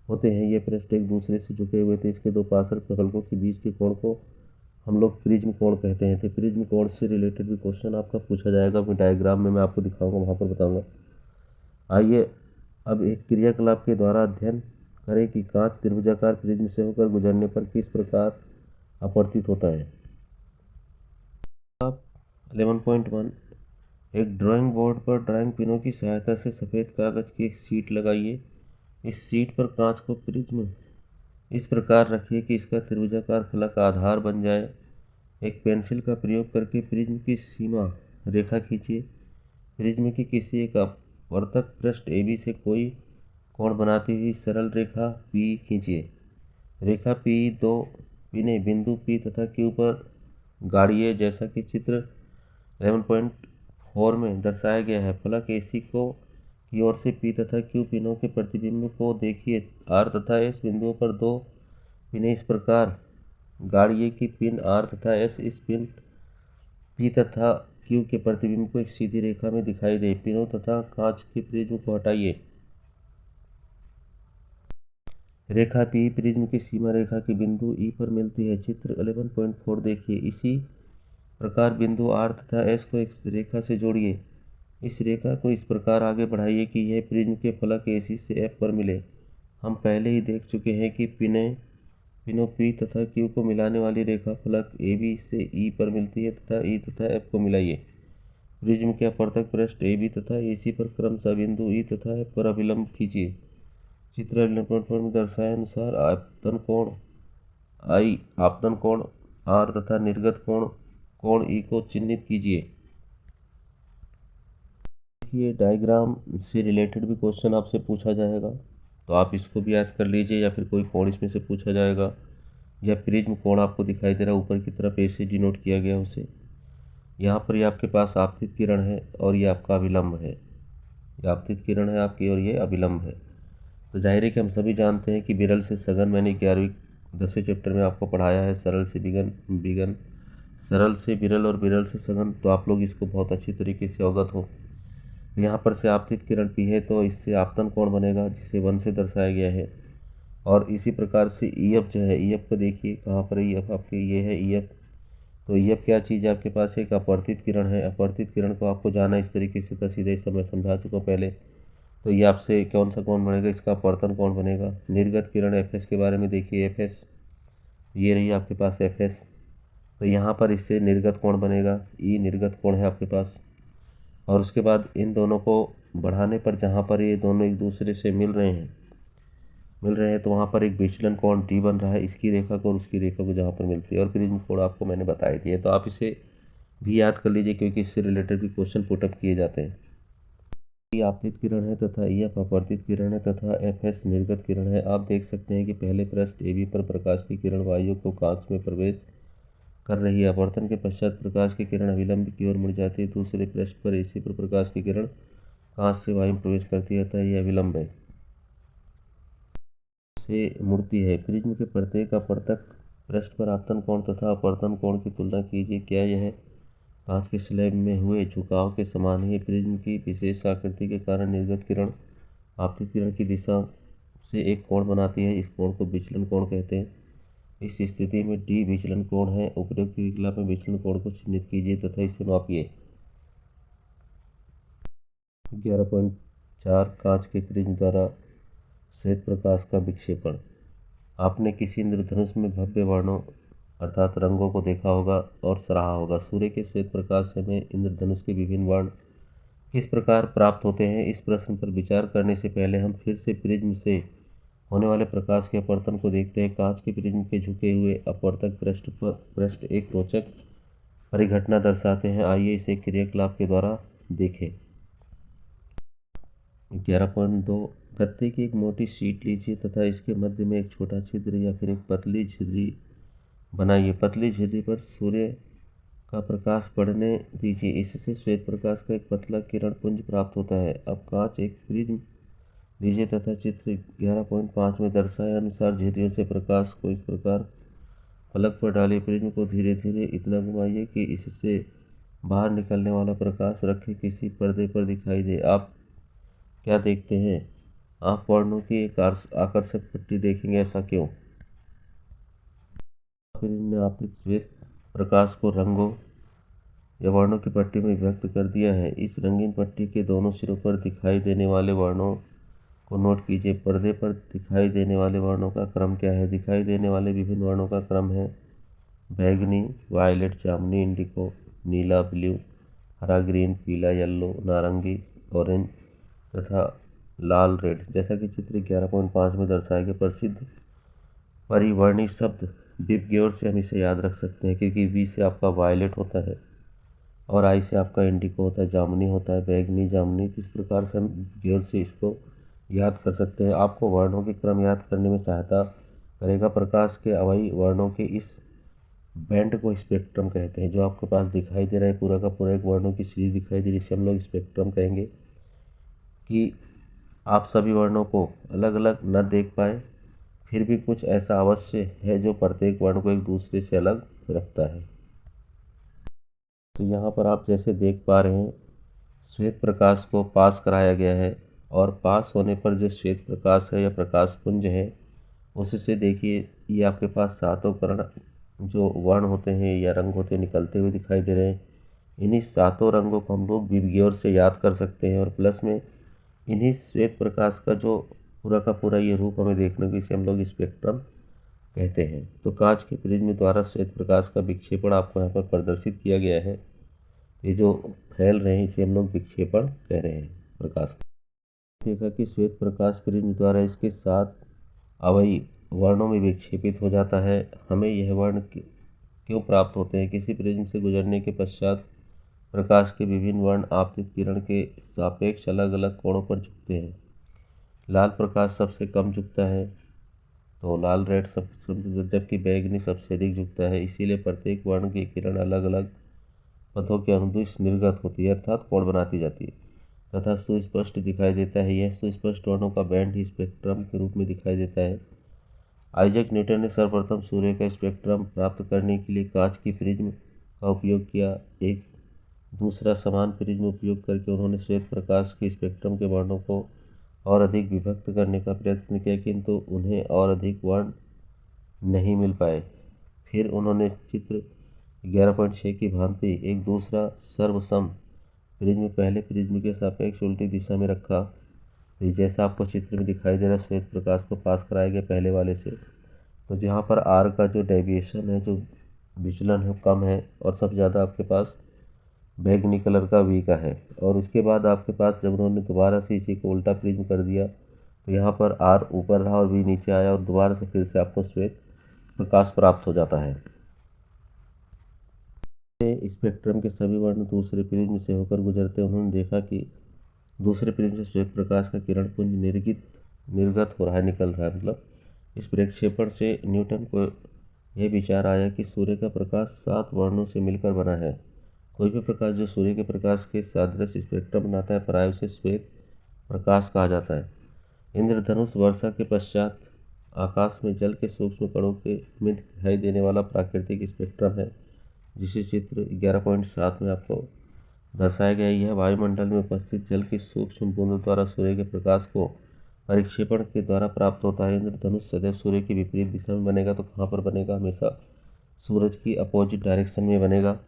होते हैं। ये पृष्ठ एक दूसरे से झुके हुए थे। इसके दो पार्श्व प्रफलकों के बीच के कोण को हम लोग प्रिज्म कोण कहते हैं। तो प्रिज्म कोण से रिलेटेड भी क्वेश्चन आपका पूछा जाएगा। अपने डायग्राम में मैं आपको दिखाऊंगा, वहाँ पर बताऊंगा। आइए अब एक क्रियाकलाप के द्वारा अध्ययन करें कि कांच त्रिभुजाकार प्रिज्म से होकर गुजरने पर किस प्रकार अपवर्तित होता है। 11.1 एक ड्राइंग बोर्ड पर ड्राइंग पिनों की सहायता से सफ़ेद कागज की एक शीट लगाइए। इस शीट पर कांच को प्रिज्म इस प्रकार रखिए कि इसका त्रिभुजाकार फलक आधार बन जाए। एक पेंसिल का प्रयोग करके प्रिज्म की सीमा रेखा खींचिए। प्रिज्म की किसी एक अपवर्तक पृष्ठ AB से कोई कोण बनाती हुई सरल रेखा P खींचिए। रेखा P दो बिंदु P तथा Q पर गाड़िए, जैसा कि चित्र 11.4 में दर्शाया गया है। फलक AC की ओर से P तथा Q पिनों के प्रतिबिंब को देखिए। R तथा S बिंदुओं पर दो पिनें इस प्रकार गाड़िए कि पिन R तथा S इस पिन P तथा Q के प्रतिबिंब को एक सीधी रेखा में दिखाई दे। पिनों तथा कांच के प्रिज्म को हटाइए। रेखा पी प्रिज्म की सीमा रेखा के बिंदु ई पर मिलती है। चित्र 11.4 देखिए। इसी प्रकार बिंदु आर तथा एस को एक रेखा से जोड़िए। इस रेखा को इस प्रकार आगे बढ़ाइए कि यह प्रिज्म के फलक AC से F पर मिले। हम पहले ही देख चुके हैं कि पिनों P तथा Q को मिलाने वाली रेखा फलक AB से E पर मिलती है तथा E तथा F को मिलाइए। प्रिज्म के अपवर्तक पृष्ठ AB तथा AC पर क्रमशः बिंदु E तथा F पर अभिलंब खींचिए। चित्र 11.4 में दर्शाए अनुसार आपतन कोण R तथा निर्गत कोण E को चिन्हित कीजिए। ये डायग्राम से रिलेटेड भी क्वेश्चन आपसे पूछा जाएगा, तो आप इसको भी याद कर लीजिए, या फिर कोई कोण इसमें से पूछा जाएगा, या प्रिज्म कोण आपको दिखाई दे रहा है ऊपर की तरफ ऐसे डिनोट किया गया उसे। यहाँ पर ये आपके पास आपतित किरण है और ये आपका अभिलंब है। ये आपतित किरण है आपकी और ये अभिलंब है। तो जाहिर है कि हम सभी जानते हैं कि विरल से सघन मैंने 10वें चैप्टर में आपको पढ़ाया है। सरल से विरल और विरल से सघन, तो आप लोग इसको बहुत अच्छी तरीके से अवगत हो। यहाँ पर से आपतित किरण पी है तो इससे आपतन कोण बनेगा जिसे 1 से दर्शाया गया है। और इसी प्रकार से EF जो है, EF को देखिए कहाँ पर है EF आपके, ये है EF। तो EF क्या चीज़ है आपके पास, एक अपवर्तित किरण है। अपवर्तित किरण को आपको जाना इस तरीके से था, सीधे समय समझा चुका पहले। तो ये आपसे कौन सा कोण बनेगा, इसका अपवर्तन कोण बनेगा। निर्गत किरण FS के बारे में देखिए, FS ये रही आपके पास FS। तो यहाँ पर इससे निर्गत कोण बनेगा, E निर्गत कोण है आपके पास। और उसके बाद इन दोनों को बढ़ाने पर जहाँ पर ये दोनों एक दूसरे से मिल रहे हैं तो वहाँ पर एक विचलन कोण D बन रहा है, इसकी रेखा को और उसकी रेखा को जहाँ पर मिलती है। और प्रिज्म कोण आपको मैंने बताई थी, तो आप इसे भी याद कर लीजिए क्योंकि इससे रिलेटेड भी क्वेश्चन पुटअप किए जाते हैं। E आपतित किरण है तथा EF अपवर्तित किरण है तथा FS निर्गत किरण है। आप देख सकते हैं कि पहले पृष्ठ AB पर प्रकाश की किरण वायु को कांच में प्रवेश कर रही है। अपवर्तन के पश्चात प्रकाश की किरण अभिलंब की ओर मुड़ जाती है। दूसरे पृष्ठ पर AC पर प्रकाश की किरण कांच से वायु में प्रवेश करती है, अतः यह अभिलंब है से मुड़ती है। प्रिज्म के प्रत्येक अपवर्तक पृष्ठ पर आपतन कोण तथा अपवर्तन कोण की तुलना कीजिए। क्या यह कांच के स्लैब में हुए झुकाव के समान है। प्रिज्म की विशेष आकृति के कारण निर्गत किरण आपतित किरण की दिशा से एक कोण बनाती है। इस कोण को विचलन कोण कहते हैं। इस स्थिति में D विचलन कोण है। उपरोक्त क्रियाकलाप में विचलन कोण को चिन्हित कीजिए तथा इसे मापिए। 11.4 कांच के प्रिज्म द्वारा श्वेत प्रकाश का विक्षेपण। आपने किसी इंद्रधनुष में भव्य वर्णों अर्थात रंगों को देखा होगा और सराहा होगा। सूर्य के श्वेत प्रकाश से हमें इंद्रधनुष के विभिन्न वर्ण किस प्रकार प्राप्त होते हैं, इस प्रश्न पर विचार करने से पहले हम फिर से प्रिज्म से होने वाले प्रकाश के अपवर्तन को देखते हैं। कांच के प्रिज्म के झुके हुए अपवर्तक पृष्ठ एक रोचक परिघटना दर्शाते हैं। आइए इसे क्रियाकलाप के द्वारा देखें। 11.2 गत्ते की एक मोटी शीट लीजिए तथा इसके मध्य में एक छोटा छिद्र या फिर एक पतली झिर्री बनाइए। पतली झिर्री पर सूर्य का प्रकाश पड़ने दीजिए। इससे श्वेत प्रकाश का एक पतला किरण पुंज प्राप्त होता है। अब कांच एक प्रिज्म लीजिए तथा चित्र 11.5 में दर्शाए अनुसार झिर्रियों से प्रकाश को इस प्रकार फलक पर डालिए। प्रिज्म को धीरे धीरे इतना घुमाइए कि इससे बाहर निकलने वाला प्रकाश रखे किसी पर्दे पर दिखाई दे। आप क्या देखते हैं? आप वर्णों की एक आकर्षक पट्टी देखेंगे। ऐसा क्यों? प्रिज्म ने आपतित श्वेत प्रकाश को रंगों या वर्णों की पट्टी में व्यक्त कर दिया है। इस रंगीन पट्टी के दोनों सिरों पर दिखाई देने वाले वर्णों को नोट कीजिए। पर्दे पर दिखाई देने वाले वर्णों का क्रम क्या है? दिखाई देने वाले विभिन्न वर्णों का क्रम है बैगनी, वायलेट, जामुनी, इंडिको, नीला, ब्लू, हरा, ग्रीन, पीला, येलो, नारंगी, ऑरेंज तथा लाल, रेड। जैसा कि चित्र 11.5 में दर्शाए गए प्रसिद्ध परिवर्णी शब्द विबग्योर से हम इसे याद रख सकते हैं, क्योंकि वी से आपका वायलेट होता है और आई से आपका इंडिको होता है, जामुनी होता है, बैगनी, जामुनी। इस प्रकार से हम विबग्योर से इसको याद कर सकते हैं। आपको वर्णों के क्रम याद करने में सहायता करेगा। प्रकाश के अवयवी वर्णों के इस बैंड को स्पेक्ट्रम कहते हैं। जो आपके पास दिखाई दे रहा है पूरा का पूरा एक वर्णों की सीरीज दिखाई दे रही है, इसे हम लोग स्पेक्ट्रम कहेंगे। कि आप सभी वर्णों को अलग अलग न देख पाएँ, फिर भी कुछ ऐसा अवश्य है जो प्रत्येक वर्ण को एक दूसरे से अलग रखता है। तो यहाँ पर आप जैसे देख पा रहे हैं, श्वेत प्रकाश को पास कराया गया है और पास होने पर जो श्वेत प्रकाश है या प्रकाश पुंज है उससे देखिए ये आपके पास सातों कर्ण जो वर्ण होते हैं या रंग होते हैं निकलते हुए दिखाई दे रहे हैं। इन्हीं सातों रंगों को हम लोग विबग्योर से याद कर सकते हैं और प्लस में इन्हीं श्वेत प्रकाश का जो पूरा का पूरा ये रूप हमें देखने को इसे हम लोग स्पेक्ट्रम कहते हैं। तो कांच के प्रिज्म द्वारा श्वेत प्रकाश का विक्षेपण आपको यहाँ पर प्रदर्शित किया गया है। ये जो फैल रहे हैं इसे हम लोग विक्षेपण कह रहे हैं प्रकाश का। देखा कि श्वेत प्रकाश प्रिज्म द्वारा इसके सात अवयवी वर्णों में विक्षेपित हो जाता है। हमें यह वर्ण क्यों प्राप्त होते हैं? किसी प्रिज्म से गुजरने के पश्चात प्रकाश के विभिन्न वर्ण आपतित किरण के सापेक्ष अलग अलग कोणों पर झुकते हैं। लाल प्रकाश सबसे कम झुकता है, तो लाल रेड जबकि बैंगनी सबसे अधिक झुकता है। इसीलिए प्रत्येक वर्ण की किरण अलग अलग पथों के अनुदिश निर्गत होती है अर्थात कोण बनाती जाती है तथा सुस्पष्ट दिखाई देता है। यह सुस्पष्ट वर्णों का बैंड ही स्पेक्ट्रम के रूप में दिखाई देता है। आइजैक न्यूटन ने सर्वप्रथम सूर्य का स्पेक्ट्रम प्राप्त करने के लिए कांच की प्रिज्म का उपयोग किया। एक दूसरा समान प्रिज्म उपयोग करके उन्होंने श्वेत प्रकाश के स्पेक्ट्रम के वर्णों को और अधिक विभक्त करने का प्रयत्न किया, किंतु उन्हें और अधिक वर्ण नहीं मिल पाए। फिर उन्होंने चित्र 11.6 की भांति एक दूसरा सर्वसम प्रिज्म पहले प्रिज्म के सापेक्ष उल्टी दिशा में रखा। तो जैसा आपको चित्र में दिखाई दे रहा है, श्वेत प्रकाश को पास कराया गया पहले वाले से, तो जहाँ पर आर का जो डेविएशन है, जो विचलन है, कम है और सबसे ज़्यादा आपके पास बैंगनी कलर का वी का है। और उसके बाद आपके पास जब उन्होंने दोबारा से इसी को उल्टा प्रिज्म कर दिया तो यहाँ पर आर ऊपर रहा और वी नीचे आया और दोबारा से फिर से आपको श्वेत प्रकाश प्राप्त हो जाता है। स्पेक्ट्रम के सभी वर्ण दूसरे प्रिज्म से होकर गुजरते उन्होंने देखा कि दूसरे प्रिज्म से श्वेत प्रकाश का किरण पुंज निर्गत हो रहा है, निकल रहा है। मतलब इस प्रक्षेपण से न्यूटन को यह विचार आया कि सूर्य का प्रकाश 7 वर्णों से मिलकर बना है। कोई भी प्रकाश जो सूर्य के प्रकाश के सादृश स्पेक्ट्रम बनाता है प्राय उसे श्वेत प्रकाश कहा जाता है। इंद्रधनुष वर्षा के पश्चात आकाश में जल के सूक्ष्म कणों के में दिखाई देने वाला प्राकृतिक स्पेक्ट्रम है, जिसे चित्र 11.7 में आपको दर्शाया गया है। यह वायुमंडल में उपस्थित जल की सूक्ष्म बूंदों द्वारा सूर्य के प्रकाश को परिक्षेपण के द्वारा प्राप्त होता है। इंद्रधनुष सदैव सूर्य की विपरीत दिशा में बनेगा, तो कहाँ पर बनेगा? हमेशा सूरज की अपोजिट डायरेक्शन में बनेगा।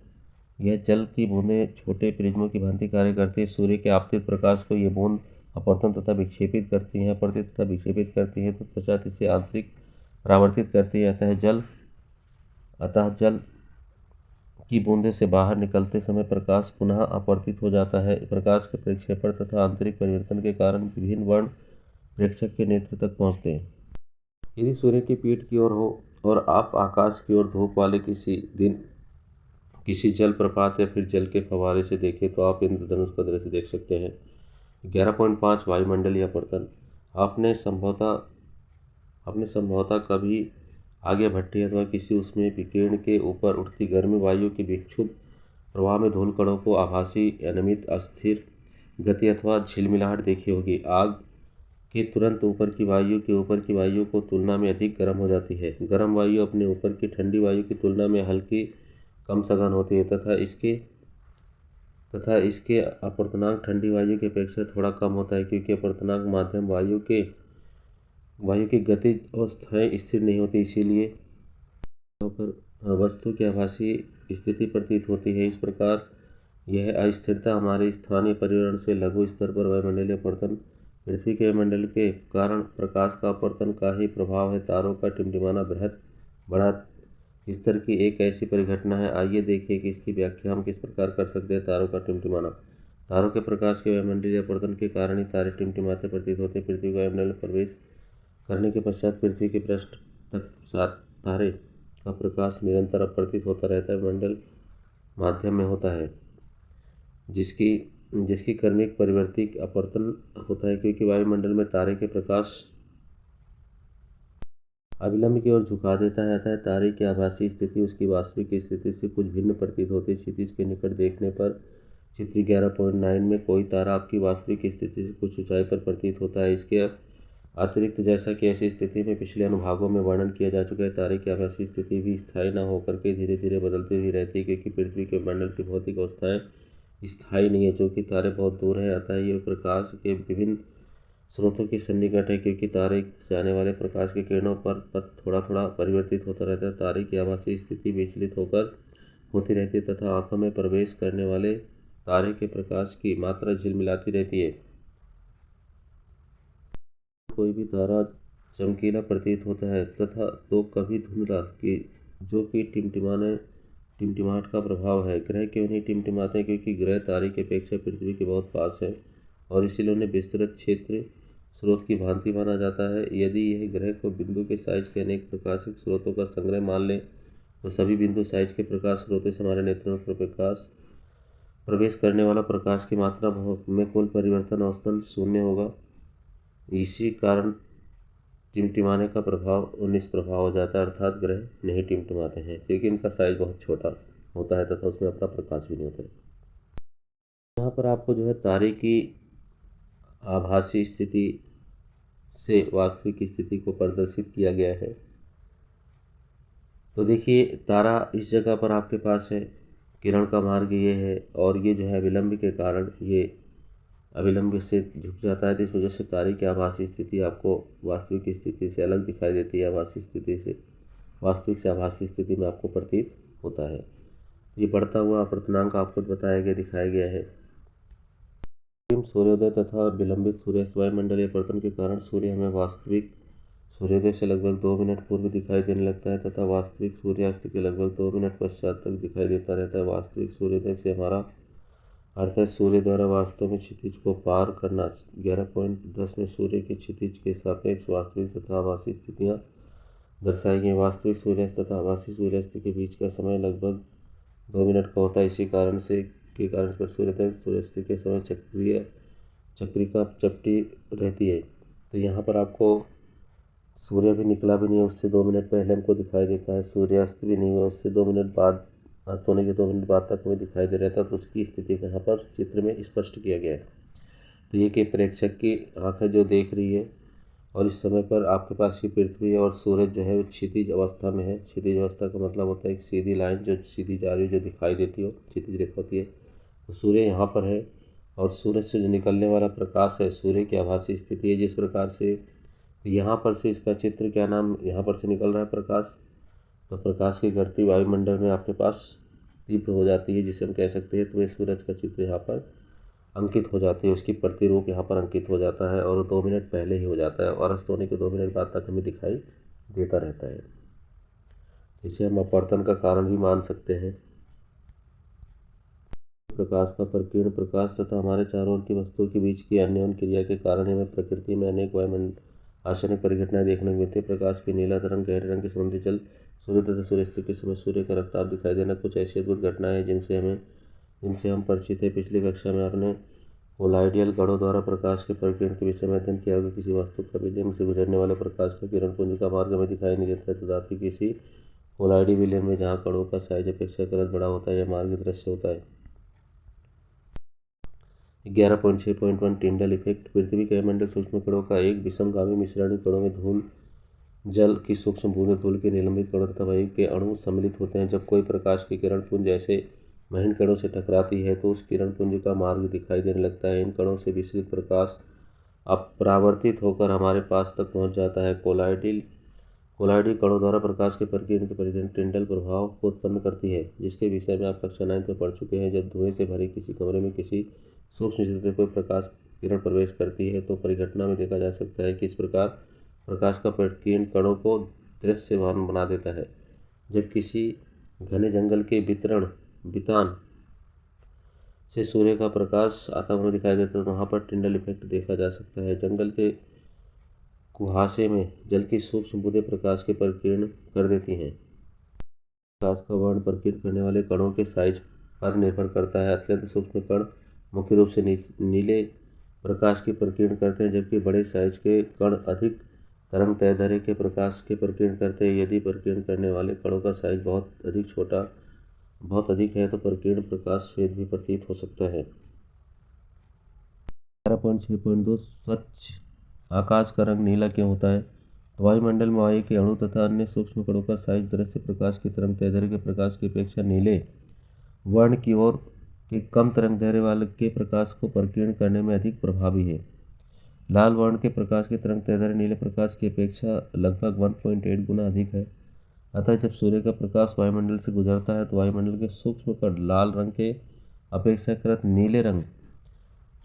यह जल की बूंदें छोटे प्रिज्मों की भांति कार्य करती है। सूर्य के आपतित प्रकाश को ये बूंद अपवर्तन तथा विक्षेपित करती हैं, अपवर्तित तथा विक्षेपित करती हैं, तो पश्चात इसे आंतरिक परावर्तित करती है। अतः जल की बूंदे से बाहर निकलते समय प्रकाश पुनः अपवर्तित हो जाता है। प्रकाश के प्रक्षेपण तथा आंतरिक परिवर्तन के कारण विभिन्न वर्ण प्रेक्षक के नेत्र तक पहुँचते हैं। यदि सूर्य की पीठ की ओर हो और आप आकाश की ओर धूप वाले किसी दिन किसी जल प्रपात या फिर जल के फव्वारे से देखें तो आप इंद्रधनुष का दृश्य देख सकते हैं। 11.5 वायुमंडलीय अपवर्तन। आपने संभवतः कभी आगे भट्टी अथवा किसी उसमें विकिरण के ऊपर उठती गर्मी वायु के विक्षुब्ध प्रवाह में धूल कणों को आभासी अनियमित अस्थिर गति अथवा झिलमिलाहट देखी होगी। आग के तुरंत ऊपर की वायु को तुलना में अधिक गर्म हो जाती है। गर्म वायु अपने ऊपर की ठंडी वायु की तुलना में हल्की कम सघन होती है तथा इसके अपवर्तनांक ठंडी वायु की अपेक्षा थोड़ा कम होता है, क्योंकि अपवर्तनांक माध्यम वायु की गतिज अवस्थाएं स्थिर नहीं होती, इसीलिए होकर वस्तु की आभासी स्थिति प्रतीत होती है। इस प्रकार यह अस्थिरता हमारे स्थानीय पर्यावरण से लघु स्तर पर वायुमंडलीय अपवर्तन पृथ्वी के वायुमंडल के कारण प्रकाश का अपवर्तन का ही प्रभाव है। तारों का टिमटिमाना बृहद बड़ा स्तर की एक ऐसी परिघटना है। आइए देखें कि इसकी व्याख्या हम किस प्रकार कर सकते हैं। तारों का टिमटिमाना। तारों के प्रकाश के वायुमंडलीय अपवर्तन के कारण ही तारे टिमटिमाते प्रतीत होते हैं। पृथ्वी का वायुमंडल में प्रवेश करने के पश्चात पृथ्वी के पृष्ठ तक तारे का प्रकाश निरंतर अपवर्तित होता रहता है। मंडल माध्यम में होता है जिसकी क्रमिक परिवर्तिक अपवर्तन होता है, क्योंकि वायुमंडल में तारे के प्रकाश अविलंब की ओर झुका देता है। अतः तारे की आभासी स्थिति उसकी वास्तविक स्थिति से कुछ भिन्न प्रतीत होती है। क्षितिज के निकट देखने पर चित्र 11.9 में कोई तारा आपकी वास्तविक स्थिति से कुछ ऊंचाई पर प्रतीत होता है। इसके अतिरिक्त जैसा कि ऐसी स्थिति में पिछले अनुभागों में वर्णन किया जा चुका है, तारे की आभासी स्थिति भी स्थायी न होकर के धीरे धीरे बदलती हुई रहती है, क्योंकि पृथ्वी के मंडल की भौतिक अवस्थाएं स्थायी नहीं है, जो कि तारे बहुत दूर हैं। अतः ये प्रकाश के विभिन्न स्रोतों के सन्निकट है, क्योंकि तारे से आने वाले प्रकाश के किरणों पर पथ थोड़ा थोड़ा परिवर्तित होता रहता है। तारे की आभासी स्थिति विचलित होकर होती रहती है तथा आंखों में प्रवेश करने वाले तारे के प्रकाश की मात्रा झिलमिलाती रहती है। कोई भी तारा चमकीला प्रतीत होता है तथा तो कभी धुंधला, कि जो कि टिमटिमाहट का प्रभाव है। ग्रह क्यों नहीं टिमटिमाते हैं? क्योंकि ग्रह तारे की अपेक्षा पृथ्वी के बहुत पास है और इसीलिए उन्हें विस्तृत क्षेत्र स्रोत की भांति माना जाता है। यदि यह ग्रह को बिंदु के साइज के अनेक प्रकाशिक स्रोतों का संग्रह मान ले तो सभी बिंदु साइज के प्रकाश स्रोतों से हमारे नेत्रों पर प्रवेश करने वाला प्रकाश की मात्रा में कुल परिवर्तन औसतन शून्य होगा। इसी कारण टिमटिमाने का प्रभाव निष्प्रभाव हो जाता है, अर्थात ग्रह नहीं टिमटिमाते हैं, क्योंकि इनका साइज बहुत छोटा होता है तथा उसमें अपना प्रकाश भी नहीं होता है। यहाँ पर आपको जो है तारे की आभासी स्थिति से वास्तविक स्थिति को प्रदर्शित किया गया है। तो देखिए, तारा इस जगह पर आपके पास है, किरण का मार्ग ये है और ये जो है विलंब के कारण ये अविलंब से झुक जाता है। तो इस वजह से तारे की आभासी स्थिति आपको वास्तविक स्थिति से अलग दिखाई देती है। आभासी स्थिति से वास्तविक से आभासी स्थिति में आपको प्रतीत होता है। ये बढ़ता हुआ अपवर्तनांक आपको बताया गया, दिखाया गया है। सूर्योदय तथा विलंबित सूर्यास्त वायुमंडलीय अपवर्तन के कारण सूर्य हमें वास्तविक सूर्योदय से लगभग 2 मिनट पूर्व दिखाई देने लगता है तथा वास्तविक सूर्यास्त के लगभग 2 मिनट पश्चात तक दिखाई देता रहता है। वास्तविक सूर्योदय से हमारा अर्थ है सूर्य द्वारा वास्तव में क्षितिज को पार करना। 11.10 में सूर्य के क्षितिज के सापेक्ष वास्तविक तथा आभासी स्थितियाँ दर्शाई गई। वास्तविक सूर्यास्त तथा आभासी सूर्यास्त के बीच का समय लगभग 2 मिनट का होता है। इसी कारण पर सूर्यास्त के समय चक्रिका चपटी रहती है। तो यहाँ पर आपको सूर्य भी निकला भी नहीं है, उससे 2 मिनट पहले हमको दिखाई देता है। सूर्यास्त भी नहीं हुआ, उससे 2 मिनट बाद, अस्त होने के 2 मिनट बाद तक हमें दिखाई दे रहा था। तो उसकी स्थिति को यहाँ पर चित्र में स्पष्ट किया गया है। तो ये कि प्रेक्षक की आँख है जो देख रही है और इस समय पर आपके पास ये पृथ्वी और सूरज जो है वो क्षितिज अवस्था में है। क्षितिज अवस्था का मतलब होता है एक सीधी लाइन जो सीधी जा रही है, जो दिखाई देती हो, क्षितिज रेखा होती है। तो सूर्य यहाँ पर है और सूरज से जो निकलने वाला प्रकाश है सूर्य की आभासी स्थिति है। जिस प्रकार से यहाँ पर से इसका चित्र क्या नाम, यहाँ पर से निकल रहा है प्रकाश, तो प्रकाश की गति वायुमंडल में आपके पास तीव्र हो जाती है, जिसे हम कह सकते हैं। तो ये सूरज का चित्र यहाँ पर अंकित हो जाती है, उसकी प्रतिरूप यहाँ पर अंकित हो जाता है और 2 मिनट पहले ही हो जाता है और अस्त होने के 2 मिनट बाद तक हमें दिखाई देता रहता है। इसे हम अपवर्तन का कारण भी मान सकते हैं। प्रकाश का प्रकीर्ण प्रकाश तथा हमारे चारों ओर की वस्तुओं के बीच की अन्योन्य क्रिया के कारण हमें प्रकृति में अनेक आश्चर्य परिघटनाएं देखने को मिलती है। प्रकाश के नीला तरंग, गहरे रंग के समुद्री जल, सूर्य तथा सूर्यास्त के समय सूर्य का रक्तचाप दिखाई देना कुछ ऐसी अद्भुत घटनाएं हैं जिनसे हम परिचित हैं। पिछली कक्षा में आपने कोलाइडियल गणों द्वारा प्रकाश के प्रकीर्ण के विषय में अध्ययन किया होगा। किसी वस्तु का विलयन से गुजरने वाले प्रकाश का किरण पुंज का मार्ग हमें दिखाई नहीं देता है, तथापि किसी कोलाइडी विलयन में जहाँ कणों का साइज अपेक्षाकृत बड़ा होता है यह मार्ग दृश्य होता है। 11.6.1 टिंडल इफेक्ट। पृथ्वी का मंडल सूक्ष्म कणों का एक विषमगामी मिश्रण। कणों में धूल, जल की सूक्ष्म बूंदें, धूल के निलंबित कणों तथा वायु के अणु सम्मिलित होते हैं। जब कोई प्रकाश की किरण पुंज ऐसे महीन कणों से टकराती है तो उस किरण पुंज का मार्ग दिखाई देने लगता है। इन कणों से विसरित प्रकाश अपरावर्तित होकर हमारे पास तक पहुंच जाता है। कोलाइडी कणों द्वारा प्रकाश के परिकिरण टिंडल प्रभाव को उत्पन्न करती है, जिसके विषय में आप कक्षा 9 में पढ़ चुके हैं। जब धुएं से भरे किसी कमरे में किसी सूक्ष्म क्षेत्र में कोई प्रकाश किरण प्रवेश करती है तो परिघटना में देखा जा सकता है कि इस प्रकार प्रकाश का प्रकीर्ण कणों को दृश्यमान बना देता है। जब किसी घने जंगल के बितान से सूर्य का प्रकाश आता हुआ दिखाई देता है तो वहाँ पर टिंडल इफेक्ट देखा जा सकता है। जंगल के कुहासे में जल की सूक्ष्म बूंदें प्रकाश के प्रकीर्ण कर देती हैं। प्रकाश का वर्ण प्रकीर्ण करने वाले कणों के साइज पर निर्भर करता है। अत्यंत सूक्ष्म कण मुख्य रूप से नीले प्रकाश की प्रकीर्ण करते हैं, जबकि बड़े साइज के कण अधिक तरंग दैर्ध्य के प्रकाश के प्रकीर्ण करते हैं। यदि प्रकीर्ण करने वाले कणों का साइज बहुत अधिक है तो प्रकीर्ण प्रकाश श्वेत भी प्रतीत हो सकता है। 11.6.2 स्वच्छ आकाश का रंग नीला क्यों होता है? वायुमंडल में वायु के अणु तथा अन्य सूक्ष्म कणों का साइज दृश्य प्रकाश की तरंग दैर्ध्य के प्रकाश की अपेक्षा नीले वर्ण की ओर के कम तरंग दैर्ध्य वाले के प्रकाश को प्रकीर्ण करने में अधिक प्रभावी है। लाल वर्ण के प्रकाश की तरंगदैर्घ्य नीले प्रकाश की अपेक्षा लगभग 1.8 गुना अधिक है। अतः जब सूर्य का प्रकाश वायुमंडल से गुजरता है तो वायुमंडल के सूक्ष्म कण लाल रंग के अपेक्षाकृत नीले रंग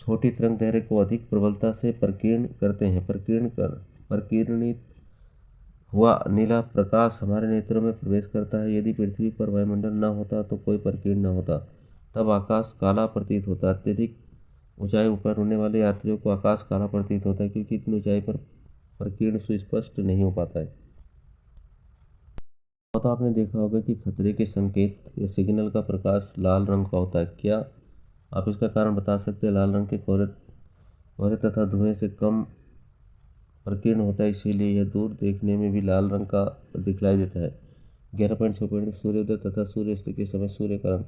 छोटी तरंगदैर्घ्य को अधिक प्रबलता से प्रकीर्ण करते हैं। प्रकीर्णित हुआ नीला प्रकाश हमारे नेत्रों में प्रवेश करता है। यदि पृथ्वी पर वायुमंडल न होता तो कोई प्रकीर्ण न होता, तब आकाश काला प्रतीत होता। अत्यधिक ऊंचाई पर उड़ने वाले यात्रियों को आकाश काला प्रतीत होता है, क्योंकि इतनी ऊंचाई पर प्रकीर्ण सुस्पष्ट नहीं हो पाता है। तो आपने देखा होगा कि खतरे के संकेत या सिग्नल का प्रकाश लाल रंग का होता है। क्या आप इसका कारण बता सकते हैं? लाल रंग के कोहरे तथा धुएं से कम प्रकीर्ण होता है, इसीलिए यह दूर देखने में भी लाल रंग का दिखलाई देता है। 11.6 सूर्योदय तथा सूर्यास्त के समय सूर्य का रंग।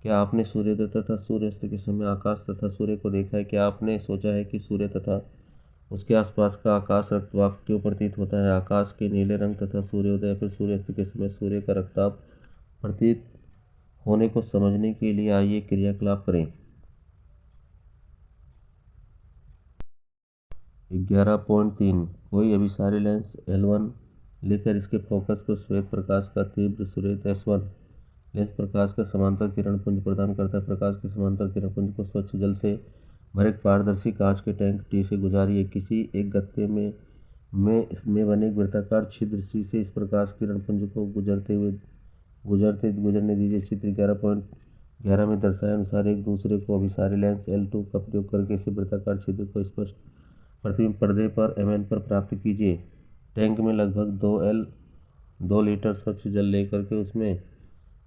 क्या आपने सूर्योदय तथा सूर्यास्त के समय आकाश तथा सूर्य को देखा है? क्या आपने सोचा है कि सूर्य तथा उसके आसपास का आकाश रक्तवाब क्यों प्रतीत होता है? आकाश के नीले रंग तथा सूर्योदय फिर सूर्यास्त के समय सूर्य का रक्तवाब प्रतीत होने को समझने के लिए आइए क्रियाकलाप करें। 11.3 कोई अभिसारी लेंस L1 लेकर इसके फोकस को श्वेत प्रकाश का तीव्र स्रोत S1 लेंस प्रकाश का समांतर किरण पुंज प्रदान करता है। प्रकाश के समांतर किरण पुंज को स्वच्छ जल से भरे पारदर्शी कांच के टैंक T से गुजारिए। किसी एक गत्ते में बने एक वृत्ताकार छिद्र C से इस प्रकाश किरण पुंज को गुजरने दीजिए। चित्र 11.11 में दर्शाए अनुसार एक दूसरे को अभिसारी लेंस L2 का प्रयोग करके इस वृत्ताकार छिद्र को स्पष्ट प्रतिबिंब पर्दे पर MN पर प्राप्त कीजिए। टैंक में लगभग 2 लीटर स्वच्छ जल लेकर के उसमें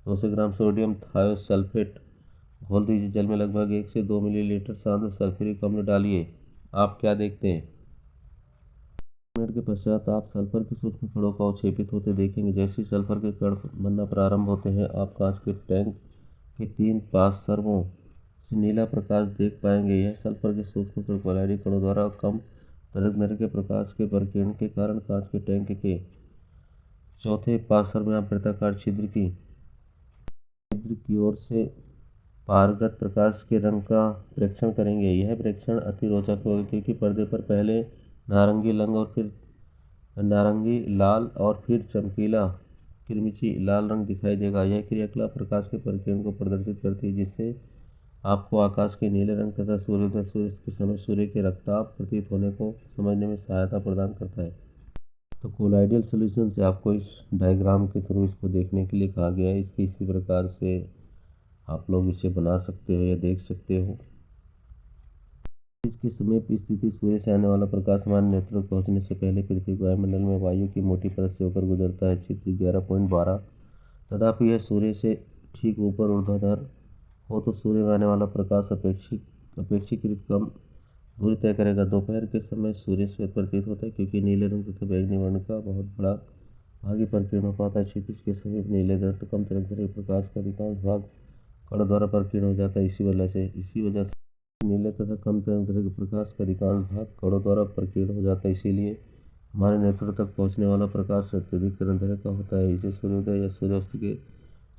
200 ग्राम सोडियम थायोसल्फेट घोल दीजिए। जल में लगभग 1 से 2 मिलीलीटर सांद्र सल्फ्यूरिक अम्ल डालिए। आप क्या देखते हैं? मिनट के पश्चात आप सल्फर के सूक्ष्म कणों का अवक्षेपित होते देखेंगे। जैसे ही सल्फर के कण बनना प्रारंभ होते हैं, आप कांच के टैंक के 3 पार्श्वों से नीला प्रकाश देख पाएंगे। यह सल्फर के सूक्ष्म कण कोलाइडी कणों द्वारा कम तरंगदैर्घ्य के प्रकाश के प्रकीर्णन के कारण कांच के टैंक के चौथे पार्श्व में आप वृत्ताकार छिद्र की ओर से पारगत प्रकाश के रंग का प्रेक्षण करेंगे। यह प्रेक्षण अति रोचक होगा, क्योंकि पर्दे पर पहले नारंगी लाल और फिर चमकीला किरमिची लाल रंग दिखाई देगा। यह क्रियाकलाप प्रकाश के प्रकीर्णन को प्रदर्शित करती है, जिससे आपको आकाश के नीले रंग तथा सूर्योदय सूर्यास्त के समय सूर्य के रक्तताप प्रतीत होने को समझने में सहायता प्रदान करता है। तो कोलाइडल सॉल्यूशन से आपको इस डायग्राम के थ्रू इसको देखने के लिए कहा गया है। इसकी इसी प्रकार से आप लोग इसे बना सकते हो या देख सकते हो। इसके समीप स्थिति सूर्य से आने वाला प्रकाश हमारे नेत्रों तक पहुँचने से पहले पृथ्वी के वायुमंडल में वायु की मोटी परत से होकर गुजरता है। चित्र 11.12 तथापि यह सूर्य से ठीक ऊपर ऊर्ध्वाधर हो तो सूर्य में आने वाला प्रकाश अपेक्षाकृत कम दूरी तय करेगा। दोपहर के समय सूर्य श्वेत प्रतीत होता है, क्योंकि नीले रंग तथा बैंगनी वर्ण का बहुत बड़ा भाग ही प्रकीर्ण हो पाता है। क्षितिज के समीप नीले तथा कम तरंगदैर्घ्य प्रकाश का अधिकांश भाग कण द्वारा प्रकीर्ण हो जाता है। इसी वजह से नीले तथा कम तरंगदैर्घ्य प्रकाश का अधिकांश भाग कणों द्वारा प्रकीर्ण हो जाता है। इसीलिए हमारे नेत्रों तक पहुँचने वाला प्रकाश अत्यधिक तरंगदैर्घ्य का होता है। इसे सूर्योदय या सूर्यास्त के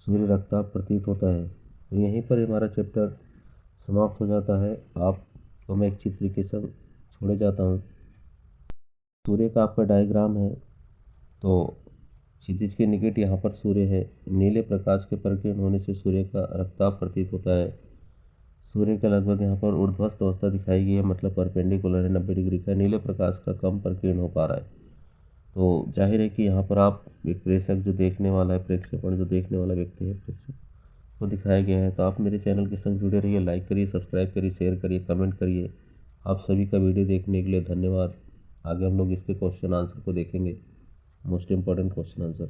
सूर्य रक्तताप प्रतीत होता है। तो यहीं पर हमारा चैप्टर समाप्त हो जाता है। आपको मैं एक चित्र के संग छोड़े जाता हूँ। सूर्य का आपका डायग्राम है, तो क्षितिज के निकट यहाँ पर सूर्य है। नीले प्रकाश के प्रकीर्ण होने से सूर्य का रक्तताप प्रतीत होता है। सूर्य का लगभग यहाँ पर ऊर्ध्वस्त अवस्था दिखाई गई है, मतलब परपेंडिकुलर है, 90 डिग्री का। नीले प्रकाश का कम प्रकीर्ण हो पा रहा है। तो जाहिर है कि यहाँ पर आप एक प्रेक्षक जो देखने वाला है, प्रेक्षेपण जो देखने वाला व्यक्ति है, प्रेक्षक को दिखाया गया है। तो आप मेरे चैनल के संग जुड़े रहिए, लाइक करिए, सब्सक्राइब करिए, शेयर करिए, कमेंट करिए। आप सभी का वीडियो देखने के लिए धन्यवाद। आगे हम लोग इसके क्वेश्चन आंसर को देखेंगे, मोस्ट इम्पॉर्टेंट क्वेश्चन आंसर।